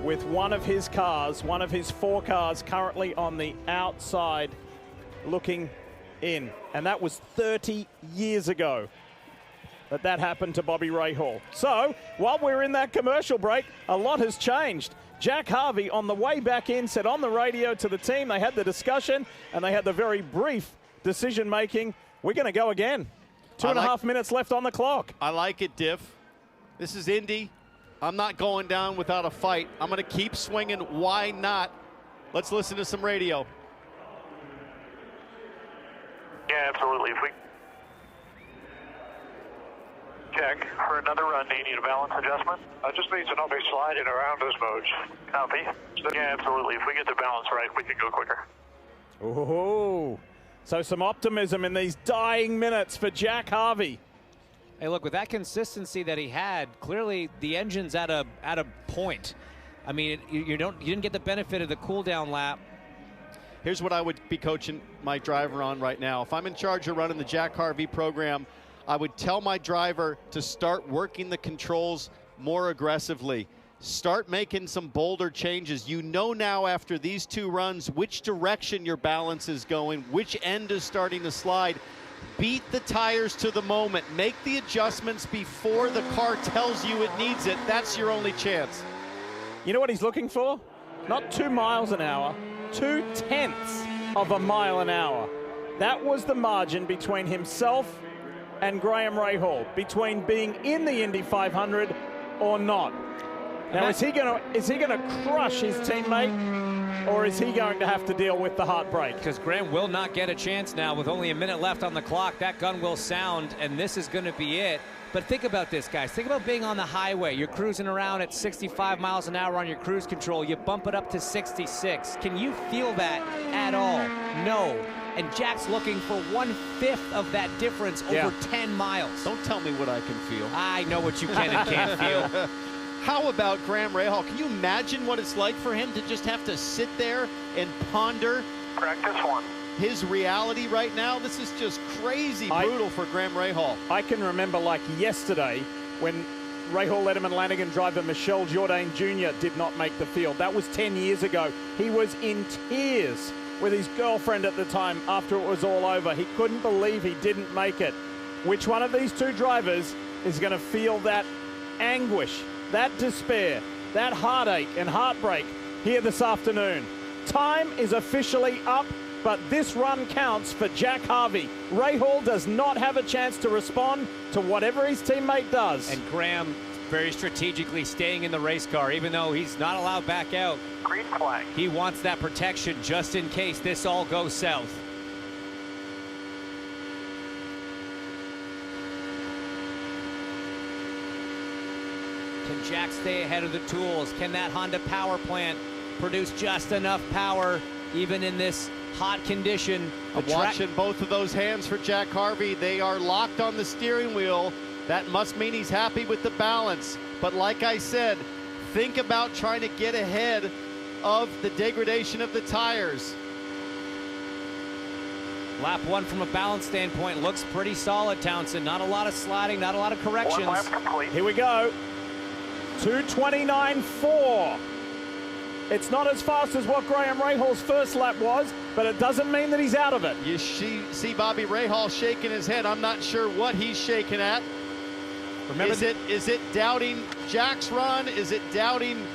with one of his cars, one of his 4 cars currently on the outside looking in. And that was 30 years ago that happened to Bobby Rahal. So while we're in that commercial break, a lot has changed. Jack Harvey on the way back in said on the radio to the team, they had the discussion and they had the very brief decision making. We're going to go again. 2.5 minutes left on the clock. I like it, Diff. This is Indy. I'm not going down without a fight. I'm going to keep swinging. Why not? Let's listen to some radio. Yeah, absolutely. If we check for another run, do you need a balance adjustment? I just need to not be sliding around as much. Copy. Yeah, absolutely. If we get the balance right, we can go quicker. Oh, so some optimism in these dying minutes for Jack Harvey. Hey, look, with that consistency that he had, clearly the engine's at a point. I mean, you didn't get the benefit of the cool down lap. Here's what I would be coaching my driver on right now. If I'm in charge of running the Jack Harvey program, I would tell my driver to start working the controls more aggressively. Start making some bolder changes. You know now after these 2 runs which direction your balance is going, which end is starting to slide. Beat the tires to the moment. Make the adjustments before the car tells you it needs it. That's your only chance. You know what he's looking for? Not 2 miles an hour, 0.2 of a mile an hour. That was the margin between himself and Graham Rahal, between being in the Indy 500 or not. Now, is he gonna crush his teammate, or is he going to have to deal with the heartbreak? Because Graham will not get a chance now with only a minute left on the clock. That gun will sound, and this is going to be it. But think about this, guys. Think about being on the highway. You're cruising around at 65 miles an hour on your cruise control. You bump it up to 66. Can you feel that at all? No. And Jack's looking for 1/5 of that difference over 10 miles. Don't tell me what I can feel. I know what you can and can't feel. How about Graham Rahal? Can you imagine what it's like for him to just have to sit there and ponder Practice 1. his reality right now? This is just crazy brutal for Graham Rahal. I can remember like yesterday when Rahal Letterman Lanigan driver Michel Jourdain Jr. did not make the field. That was 10 years ago. He was in tears with his girlfriend at the time after it was all over. He couldn't believe he didn't make it. Which one of these 2 drivers is going to feel that anguish, that despair, that heartache and heartbreak here this afternoon? Time is officially up, but this run counts for Jack Harvey. Rahal does not have a chance to respond to whatever his teammate does. And Graham very strategically staying in the race car, even though he's not allowed back out. Green flag. He wants that protection just in case this all goes south. Can Jack stay ahead of the tools? Can that Honda power plant produce just enough power even in this hot condition? I'm watching both of those hands for Jack Harvey. They are locked on the steering wheel. That must mean he's happy with the balance. But like I said, think about trying to get ahead of the degradation of the tires. Lap 1 from a balance standpoint looks pretty solid, Townsend. Not a lot of sliding, not a lot of corrections. 1 lap complete. Here we go. 2:29.4. It's not as fast as what Graham Rahal's first lap was, but it doesn't mean that he's out of it. You see Bobby Rahal shaking his head. I'm not sure what he's shaking at. Remember, is it doubting Jack's run? Is it doubting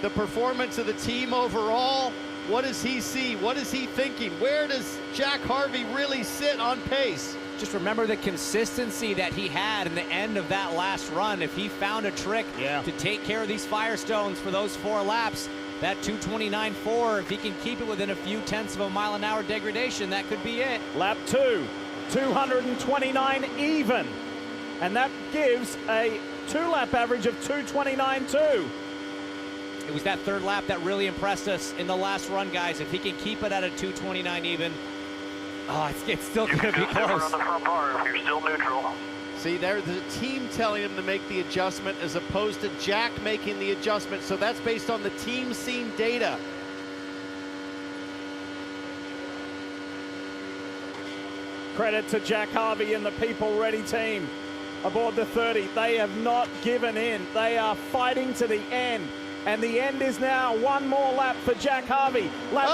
the performance of the team overall? What does he see? What is he thinking? Where does Jack Harvey really sit on pace? just remember the consistency that he had in the end of that last run. If he found a trick to take care of these Firestones for those 4 laps, that 2:29.4, if he can keep it within a few tenths of a mile-an-hour degradation, that could be it. Lap 2, 229 even. And that gives a 2-lap average of 229.2. It was that 3rd lap that really impressed us in the last run, guys. If he can keep it at a 229 even, it's still going to be close. On the front bar if you're still neutral. See, there's the team telling him to make the adjustment as opposed to Jack making the adjustment. So that's based on the team scene data. Credit to Jack Harvey and the People Ready team. Aboard the 30, they have not given in. They are fighting to the end. And the end is now. One more lap for Jack Harvey. Lap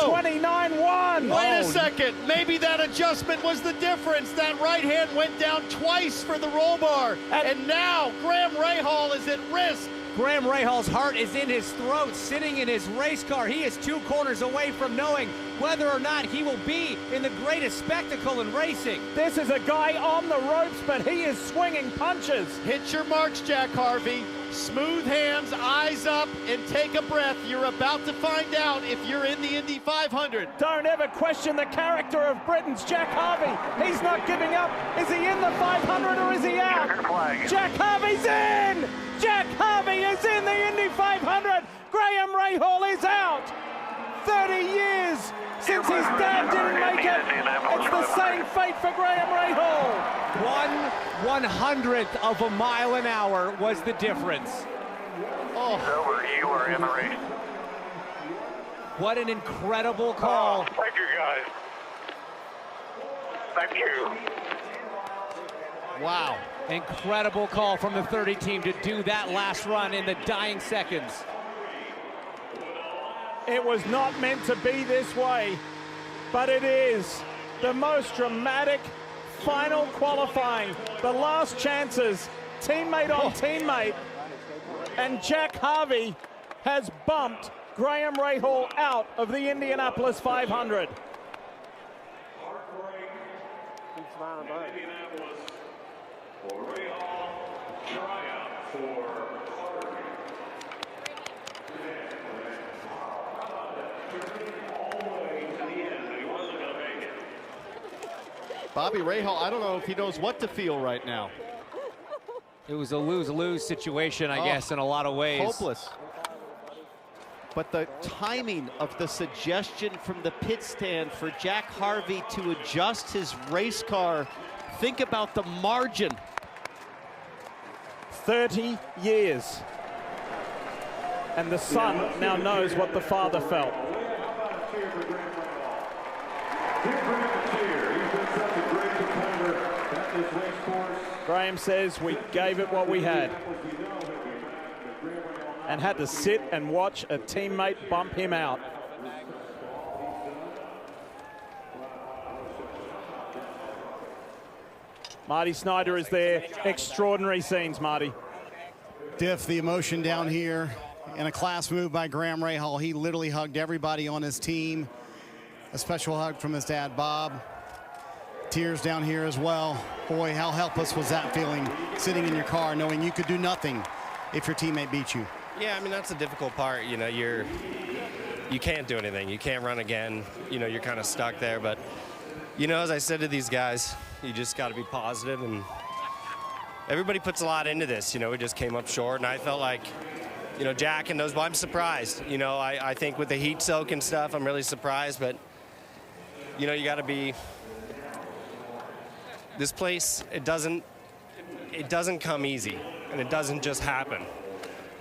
2:29.1. Wait a second. Maybe that adjustment was the difference. That right hand went down twice for the roll bar. And now Graham Rahal is at risk. Graham Rahal's heart is in his throat, sitting in his race car. He is 2 corners away from knowing whether or not he will be in the greatest spectacle in racing. This is a guy on the ropes, but he is swinging punches. Hit your marks, Jack Harvey. Smooth hands, eyes up, and take a breath. You're about to find out if you're in the Indy 500. Don't ever question the character of Britain's Jack Harvey. He's not giving up. Is he in the 500 or is he out? Jack Harvey's in! Jack Harvey is in the Indy 500. Graham Rahal is out. 30 years since his dad didn't make it. It's the same fate for Graham Rahal. 1/100th of a mile an hour was the difference. Oh. Over, you are in the race. What an incredible call. Oh, thank you, guys. Thank you. Wow. Incredible call from the 30 team to do that last run in the dying seconds. It was not meant to be this way, but it is. The most dramatic final qualifying. The last chances, teammate on teammate. And Jack Harvey has bumped Graham Rahal out of the Indianapolis 500. Bobby Rahal, I don't know if he knows what to feel right now. It was a lose-lose situation, I guess, in a lot of ways. Hopeless. But the timing of the suggestion from the pit stand for Jack Harvey to adjust his race car, think about the margin. 30 years. And the son now knows what the father felt. Graham says we gave it what we had. And had to sit and watch a teammate bump him out. Marty Snyder is there. Extraordinary scenes, Marty. Diff, the emotion down here in a class move by Graham Rahal. He literally hugged everybody on his team. A special hug from his dad, Bob. Tears down here as well. Boy, how helpless was that feeling, sitting in your car knowing you could do nothing if your teammate beat you? Yeah, I mean, that's the difficult part. You know, you can't do anything. You can't run again. You know, you're kind of stuck there. But, you know, as I said to these guys, you just got to be positive. And everybody puts a lot into this. You know, we just came up short. And I felt like, you know, Jack and those, well, I'm surprised. You know, I think with the heat soak and stuff, I'm really surprised. But, you know, you got to be. This place, it doesn't come easy. And it doesn't just happen.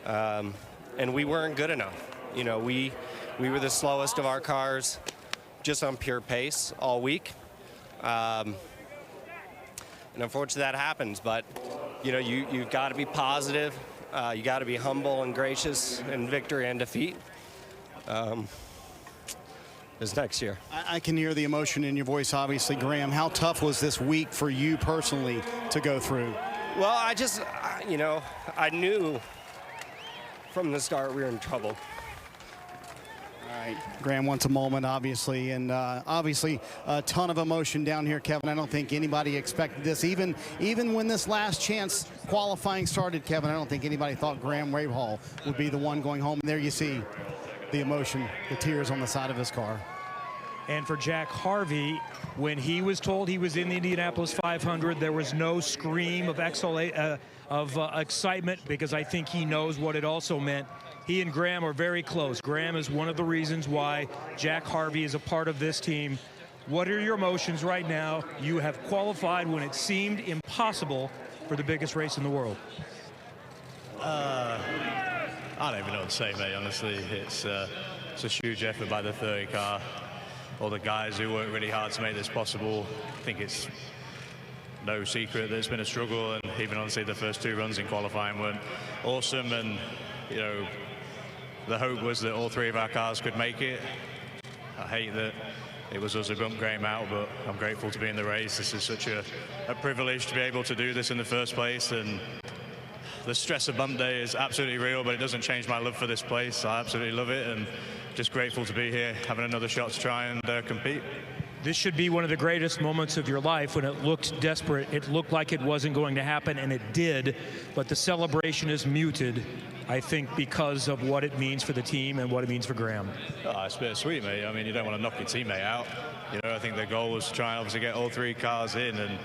And we weren't good enough. You know, we were the slowest of our cars just on pure pace all week. And unfortunately that happens, but you know, you've got to be positive. You got to be humble and gracious in victory and defeat. This next year. I can hear the emotion in your voice, obviously, Graham. How tough was this week for you personally to go through? Well, you know, I knew from the start we were in trouble. All right, Graham wants a moment, obviously, and obviously a ton of emotion down here, Kevin. I don't think anybody expected this. Even when this last chance qualifying started, Kevin, I don't think anybody thought Graham Rahal would be the one going home. And there you see the emotion, the tears on the side of his car. And for Jack Harvey, when he was told he was in the Indianapolis 500, there was no scream of excitement, because I think he knows what it also meant. He and Graham are very close. Graham is one of the reasons why Jack Harvey is a part of this team. What are your emotions right now? You have qualified when it seemed impossible for the biggest race in the world. I don't even know what to say, mate, honestly. It's a huge effort by the 30 car. All the guys who worked really hard to make this possible. I think it's no secret that it's been a struggle, and even honestly the first two runs in qualifying weren't awesome, and you know, the hope was that all three of our cars could make it. I hate that it was us who bumped Graham out, but I'm grateful to be in the race. This is such a privilege to be able to do this in the first place, and the stress of bump day is absolutely real, but it doesn't change my love for this place. I absolutely love it, and just grateful to be here, having another shot to try and compete. This should be one of the greatest moments of your life when it looked desperate. It looked like it wasn't going to happen, and it did, but the celebration is muted, I think, because of what it means for the team and what it means for Graham. Oh, it's bittersweet, mate. I mean, you don't want to knock your teammate out. You know, I think the goal was to try and obviously get all three cars in, and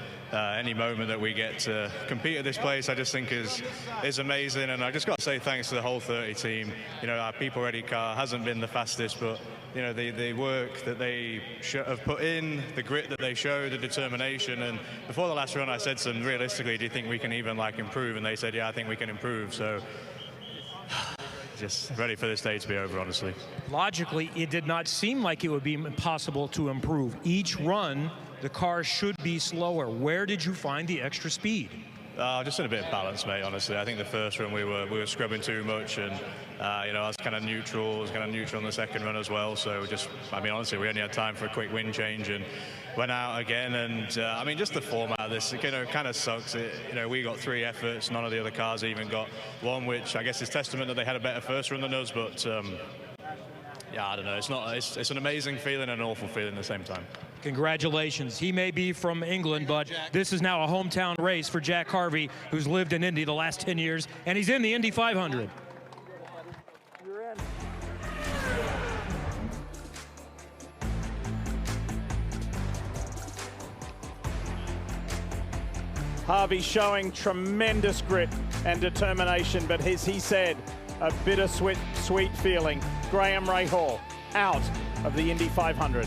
any moment that we get to compete at this place, I just think is amazing. And I just got to say thanks to the whole 30 team. You know, our people ready car hasn't been the fastest, but you know, the work that they have put in, the grit that they show, the determination. And before the last run, I said to them, realistically, do you think we can even like improve? And they said, yeah, I think we can improve. So just ready for this day to be over, honestly. Logically, it did not seem like it would be impossible to improve. Each run, the car should be slower. Where did you find the extra speed? Just in a bit of balance, mate, honestly. I think the first run we were scrubbing too much, and you know, I was kind of neutral. I was kind of neutral in the second run as well. So just, I mean, honestly, we only had time for a quick wind change and went out again. And I mean, just the format of this, you know, kind of sucks. You know, we got 3 efforts. None of the other cars even got 1, which I guess is testament that they had a better first run than us. But yeah, I don't know. It's an amazing feeling and an awful feeling at the same time. Congratulations. He may be from England, but this is now a hometown race for Jack Harvey, who's lived in Indy the last 10 years, and he's in the Indy 500. Harvey showing tremendous grit and determination, but as he said, a bittersweet feeling. Graham Rahal out of the Indy 500.